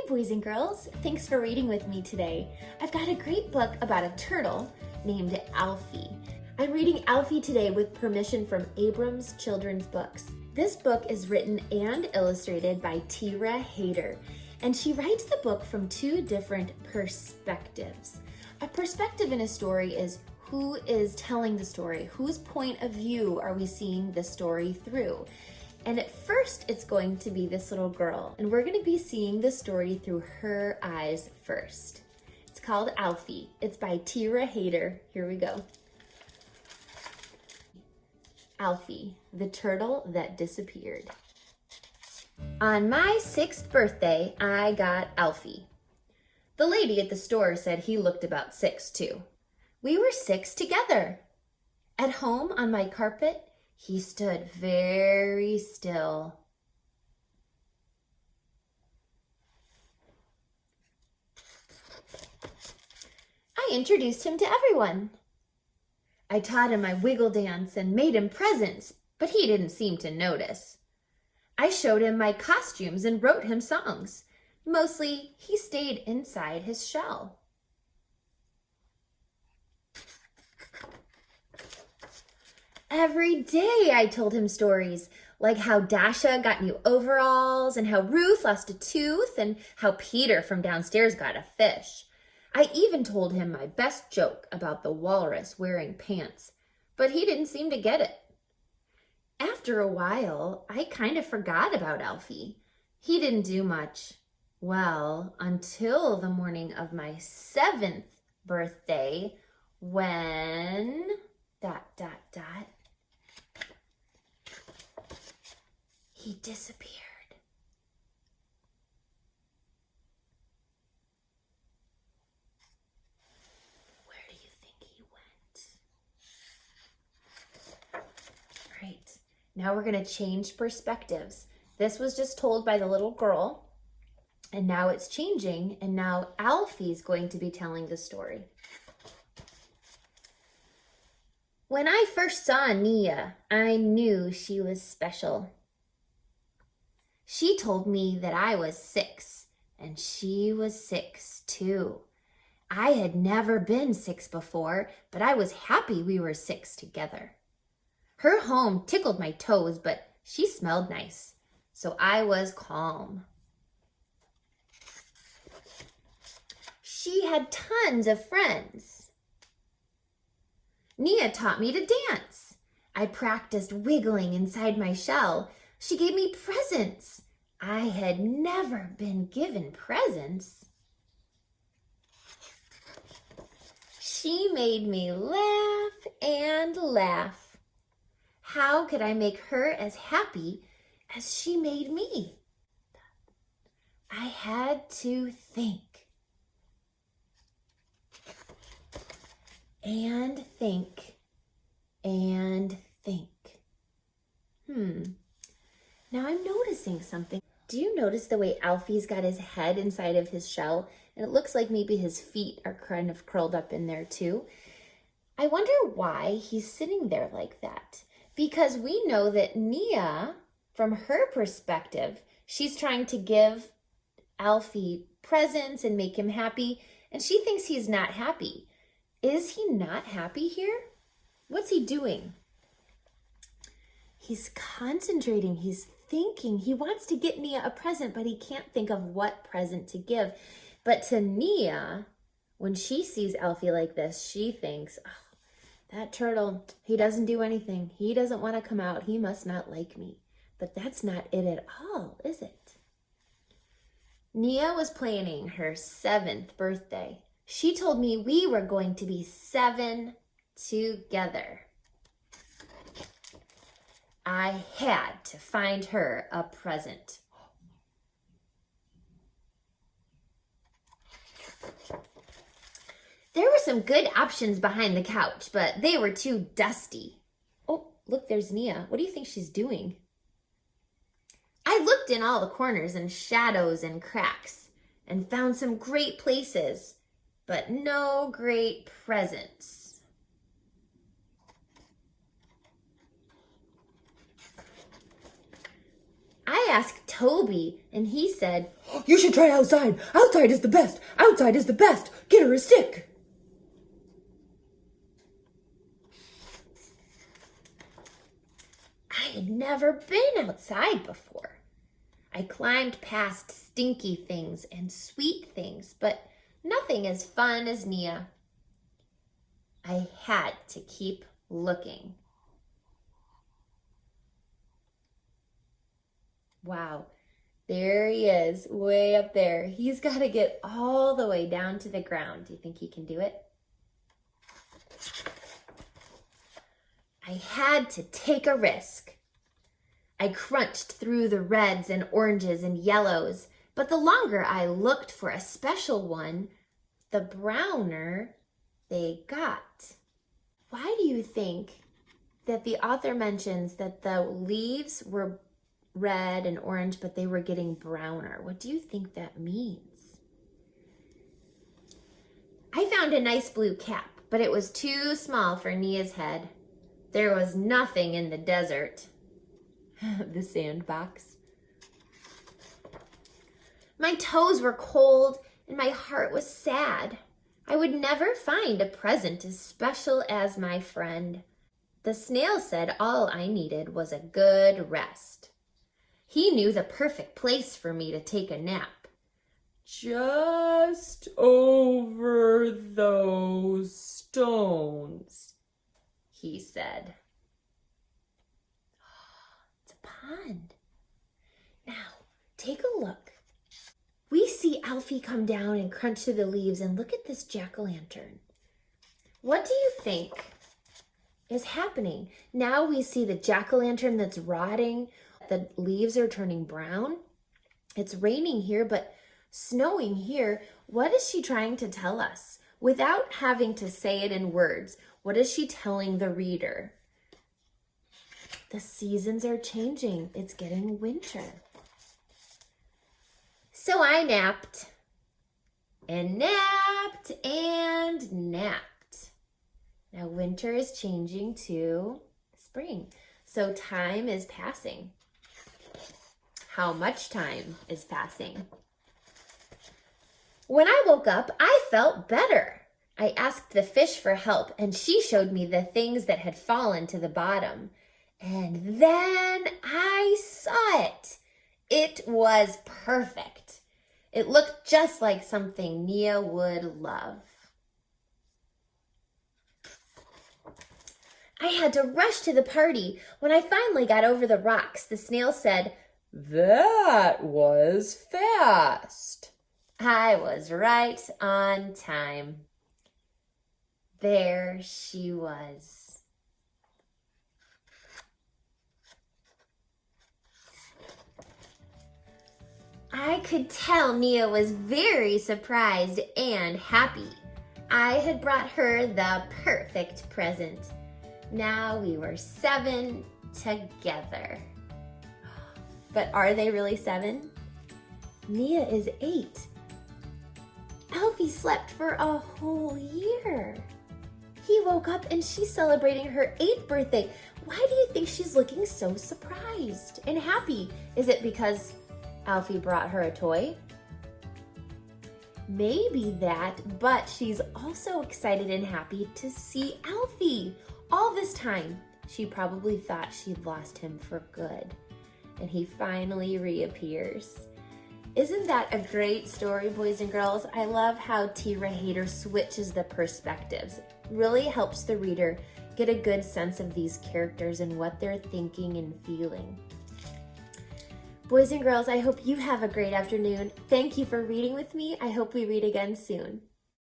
boys and girls. Thanks for reading with me today. I've got a great book about a turtle named Alfie. I'm reading Alfie today with permission from Abrams Children's Books. This book is written and illustrated by Thera, Heder, and she writes the book from two different perspectives. A perspective in a story is who is telling the story, whose point of view are we seeing the story through. And at first, it's going to be this little girl, and we're going to be seeing the story through her eyes first. It's called Alfie. It's by Thera Heder. Here we go. Alfie, the turtle that disappeared. On my 6th birthday, I got Alfie. The lady at the store said he looked about 6 too. We were 6 together. At home on my carpet, he stood very still. I introduced him to everyone. I taught him my wiggle dance and made him presents, but he didn't seem to notice. I showed him my costumes and wrote him songs. Mostly, he stayed inside his shell. Every day I told him stories, like how Dasha got new overalls and how Ruth lost a tooth and how Peter from downstairs got a fish. I even told him my best joke about the walrus wearing pants, but he didn't seem to get it. After a while, I kind of forgot about Alfie. He didn't do much. Well, until the morning of my 7th birthday, when... ... he disappeared. Where do you think he went? Right, now we're going to change perspectives. This was just told by the little girl, and now it's changing, and now Alfie's going to be telling the story. When I first saw Nia, I knew she was special. She told me that I was 6, and she was 6 too. I had never been 6 before, but I was happy we were 6 together. Her home tickled my toes, but she smelled nice, so I was calm. She had tons of friends. Nia taught me to dance. I practiced wiggling inside my shell. She gave me presents. I had never been given presents. She made me laugh and laugh. How could I make her as happy as she made me? I had to think. And think, and think. Now I'm noticing something. Do you notice the way Alfie's got his head inside of his shell? And it looks like maybe his feet are kind of curled up in there too. I wonder why he's sitting there like that. Because we know that Nia, from her perspective, she's trying to give Alfie presents and make him happy, and she thinks he's not happy. Is he not happy here? What's he doing? He's concentrating, he's thinking. He wants to get Nia a present, but he can't think of what present to give. But to Nia, when she sees Alfie like this, she thinks, oh, that turtle, he doesn't do anything. He doesn't want to come out. He must not like me. But that's not it at all, is it? Nia was planning her 7th birthday. She told me we were going to be 7 together. I had to find her a present. There were some good options behind the couch, but they were too dusty. Oh, look, there's Nia. What do you think she's doing? I looked in all the corners and shadows and cracks and found some great places, but no great presents. I asked Toby, and he said, "You should try outside. Outside is the best. Outside is the best. Get her a stick." I had never been outside before. I climbed past stinky things and sweet things, but nothing as fun as Nia. I had to keep looking. Wow, there he is, way up there. He's got to get all the way down to the ground. Do you think he can do it? I had to take a risk. I crunched through the reds and oranges and yellows, but the longer I looked for a special one, the browner they got. Why do you think that the author mentions that the leaves were red and orange, but they were getting browner? What do you think that means? I found a nice blue cap, but it was too small for Nia's head. There was nothing in the desert. The sandbox. My toes were cold and my heart was sad. I would never find a present as special as my friend. The snail said all I needed was a good rest. He knew the perfect place for me to take a nap. "Just over those stones," he said. It's a pond. Now, take a look. We see Alfie come down and crunch through the leaves, and look at this jack-o'-lantern. What do you think is happening? Now we see the jack-o'-lantern that's rotting. The leaves are turning brown. It's raining here, but snowing here. What is she trying to tell us? Without having to say it in words, what is she telling the reader? The seasons are changing. It's getting winter. So I napped and napped and napped. Now winter is changing to spring. So time is passing. How much time is passing? When I woke up, I felt better. I asked the fish for help, and she showed me the things that had fallen to the bottom. And then I saw it. It was perfect. It looked just like something Nia would love. I had to rush to the party. When I finally got over the rocks, the snail said, "That was fast." I was right on time. There she was. I could tell Nia was very surprised and happy. I had brought her the perfect present. Now we were 7 together. But are they really 7? Nia is 8. Alfie slept for a whole year. He woke up and she's celebrating her 8th birthday. Why do you think she's looking so surprised and happy? Is it because Alfie brought her a toy? Maybe that, but she's also excited and happy to see Alfie. All this time, she probably thought she'd lost him for good, and he finally reappears. Isn't that a great story, boys and girls? I love how Heder switches the perspectives. Really helps the reader get a good sense of these characters and what they're thinking and feeling. Boys and girls, I hope you have a great afternoon. Thank you for reading with me. I hope we read again soon.